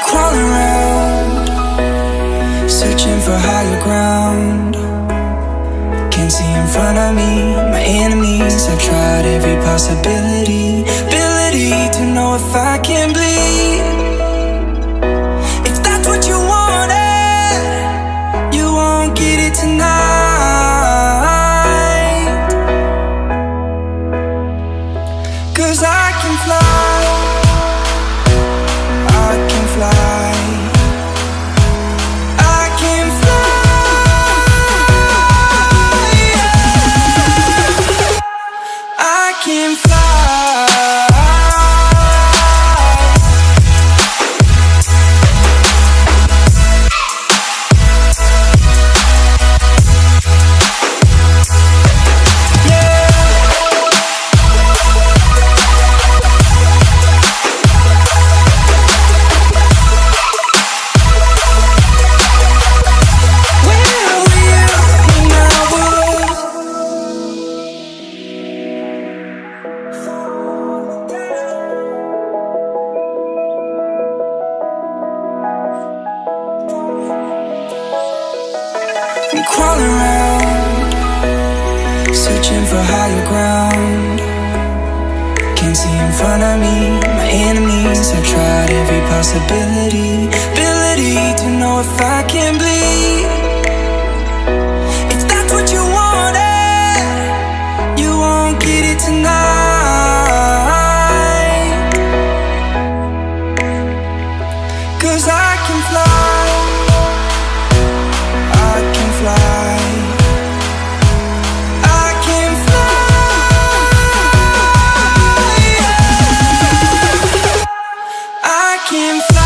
Crawling around, searching for higher ground. Can't see in front of me, my enemies. I've tried every possibility, ability to know if I can bleed. If that's what you wanted, you won't get it tonight. 'Cause I can fly, I can fly, I can fly, I can fly. I'm crawling around, searching for higher ground. Can't see in front of me, my enemies. I've tried every possibility, ability to know if I can bleed. If that's what you wanted, you won't get it tonight. 'Cause I can fly, I can fly, I can fly, I can fly.